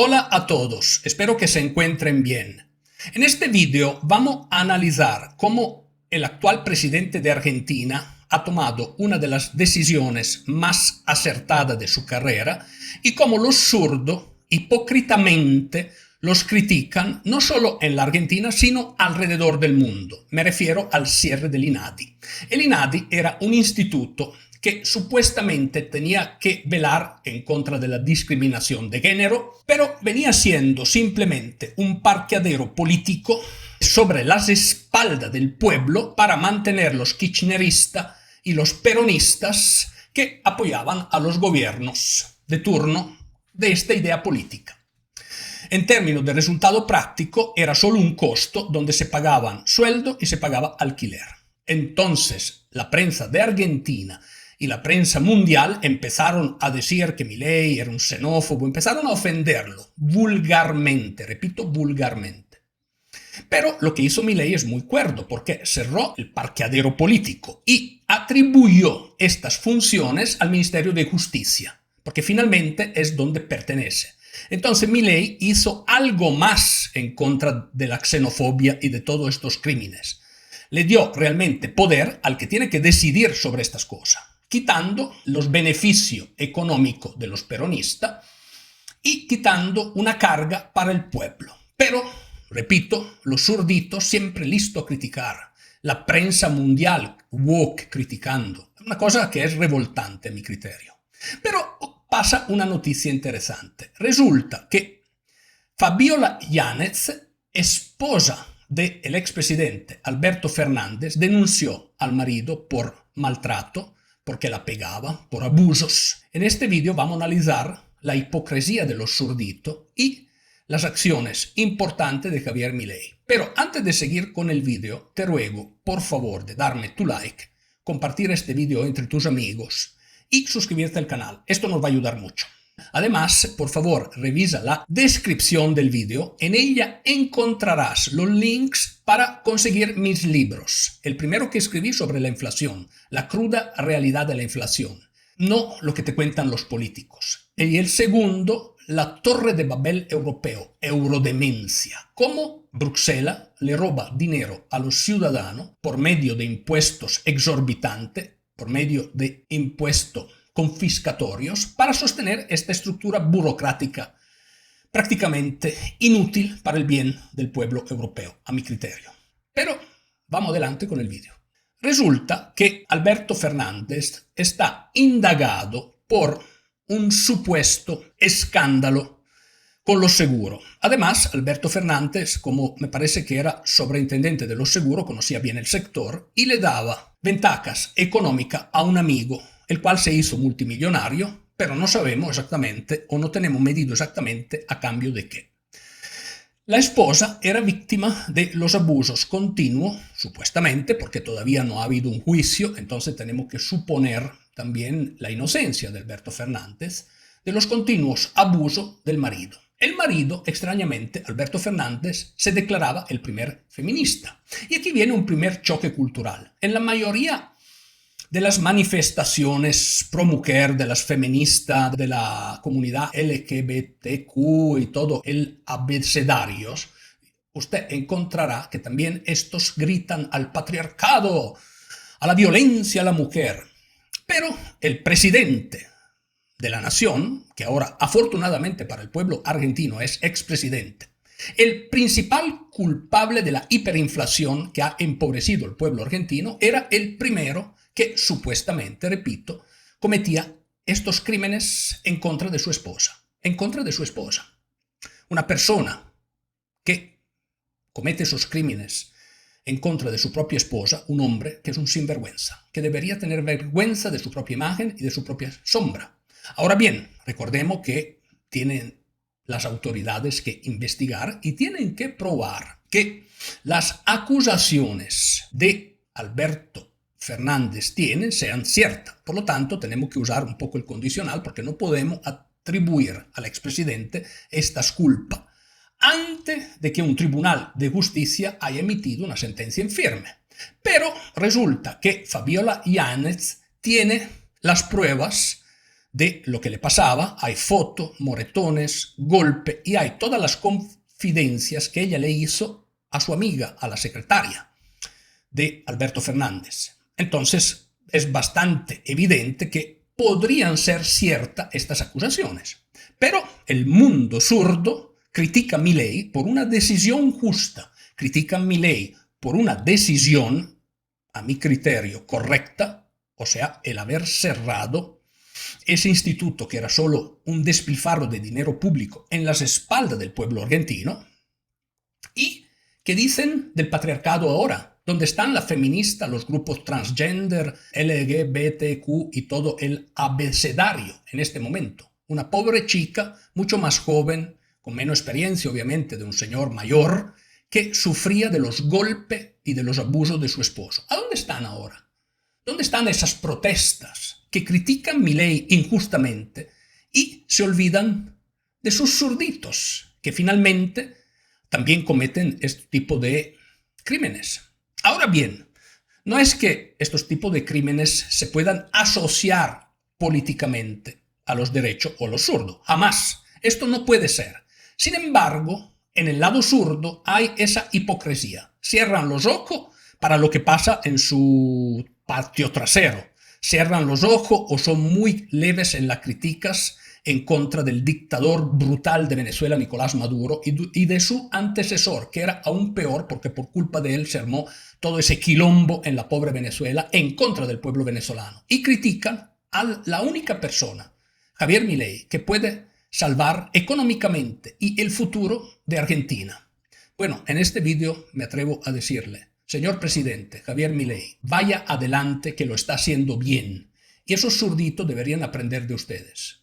Hola a todos, espero que se encuentren bien. En este video vamos a analizar cómo el actual presidente de Argentina ha tomado una de las decisiones más acertadas de su carrera y cómo los zurdos hipócritamente los critican no solo en la Argentina, sino alrededor del mundo. Me refiero al cierre del INADI. El INADI era un instituto que supuestamente tenía que velar en contra de la discriminación de género, pero venía siendo simplemente un parqueadero político sobre las espaldas del pueblo para mantener los kirchneristas y los peronistas que apoyaban a los gobiernos de turno de esta idea política. En términos de resultado práctico, era solo un costo donde se pagaban sueldo y se pagaba alquiler. Entonces, la prensa de Argentina y la prensa mundial empezaron a decir que Milei era un xenófobo, empezaron a ofenderlo vulgarmente, repito, vulgarmente. Pero lo que hizo Milei es muy cuerdo, porque cerró el parqueadero político y atribuyó estas funciones al Ministerio de Justicia, porque finalmente es donde pertenece. Entonces Milei hizo algo más en contra de la xenofobia y de todos estos crímenes. Le dio realmente poder al que tiene que decidir sobre estas cosas, quitando los beneficios económicos de los peronistas y quitando una carga para el pueblo. Pero, repito, los zurditos siempre listos a criticar, la prensa mundial woke criticando, una cosa que es revoltante a mi criterio. Pero pasa una noticia interesante. Resulta que Fabiola Yáñez, esposa del expresidente Alberto Fernández, denunció al marido por maltrato, porque la pegaba, por abusos. En este video vamos a analizar la hipocresía de los zurditos y las acciones importantes de Javier Milei. Pero antes de seguir con el video, te ruego, por favor, de darme tu like, compartir este video entre tus amigos y suscribirte al canal. Esto nos va a ayudar mucho. Además, por favor, revisa la descripción del video. En ella encontrarás los links para conseguir mis libros. El primero que escribí sobre la inflación, la cruda realidad de la inflación, no lo que te cuentan los políticos. Y el segundo, la torre de Babel europeo, eurodemencia. Cómo Bruselas le roba dinero a los ciudadanos por medio de impuestos exorbitantes, por medio de impuestos confiscatorios, para sostener esta estructura burocrática prácticamente inútil para el bien del pueblo europeo, a mi criterio. Pero vamos adelante con el vídeo. Resulta que Alberto Fernández está indagado por un supuesto escándalo con los seguros. Además, Alberto Fernández, como me parece que era sobreintendente de los seguros, conocía bien el sector y le daba ventajas económicas a un amigo, el cual se hizo multimillonario, pero no sabemos exactamente o no tenemos medido exactamente a cambio de qué. La esposa era víctima de los abusos continuos, supuestamente, porque todavía no ha habido un juicio, entonces tenemos que suponer también la inocencia de Alberto Fernández, de los continuos abusos del marido. El marido, extrañamente, Alberto Fernández, se declaraba el primer feminista. Y aquí viene un primer choque cultural. En la mayoría de las manifestaciones pro mujer, de las feministas, de la comunidad LGBTQ y todo el abecedario, usted encontrará que también estos gritan al patriarcado, a la violencia a la mujer. Pero el presidente de la nación, que ahora afortunadamente para el pueblo argentino es expresidente, el principal culpable de la hiperinflación que ha empobrecido el pueblo argentino, era el primero que supuestamente, repito, cometía estos crímenes en contra de su esposa. En contra de su esposa. Una persona que comete esos crímenes en contra de su propia esposa, un hombre que es un sinvergüenza, que debería tener vergüenza de su propia imagen y de su propia sombra. Ahora bien, recordemos que tienen las autoridades que investigar y tienen que probar que las acusaciones de Alberto Fernández sean ciertas. Por lo tanto, tenemos que usar un poco el condicional porque no podemos atribuir al expresidente estas culpas antes de que un tribunal de justicia haya emitido una sentencia en firme. Pero resulta que Fabiola Yáñez tiene las pruebas de lo que le pasaba, hay fotos, moretones, golpe y hay todas las confidencias que ella le hizo a su amiga, a la secretaria de Alberto Fernández. Entonces es bastante evidente que podrían ser ciertas estas acusaciones. Pero el mundo zurdo critica a Milei por una decisión justa, critica a Milei por una decisión, a mi criterio, correcta, o sea, el haber cerrado ese instituto que era solo un despilfarro de dinero público en las espaldas del pueblo argentino. ¿Y qué dicen del patriarcado ahora? ¿Dónde están las feministas, los grupos transgender, LGBTQ y todo el abecedario en este momento? Una pobre chica, mucho más joven, con menos experiencia obviamente de un señor mayor, que sufría de los golpes y de los abusos de su esposo. ¿A dónde están ahora? ¿Dónde están esas protestas que critican Milei injustamente y se olvidan de sus zurditos, que finalmente también cometen este tipo de crímenes? Ahora bien, no es que estos tipos de crímenes se puedan asociar políticamente a los derechos o los zurdos. Jamás. Esto no puede ser. Sin embargo, en el lado zurdo hay esa hipocresía. Cierran los ojos para lo que pasa en su patio trasero. Cierran los ojos o son muy leves en las críticas en contra del dictador brutal de Venezuela, Nicolás Maduro, y de su antecesor, que era aún peor porque por culpa de él se armó todo ese quilombo en la pobre Venezuela en contra del pueblo venezolano. Y critican a la única persona, Javier Milei, que puede salvar económicamente y el futuro de Argentina. Bueno, en este vídeo me atrevo a decirle, señor presidente Javier Milei, vaya adelante que lo está haciendo bien. Y esos zurditos deberían aprender de ustedes.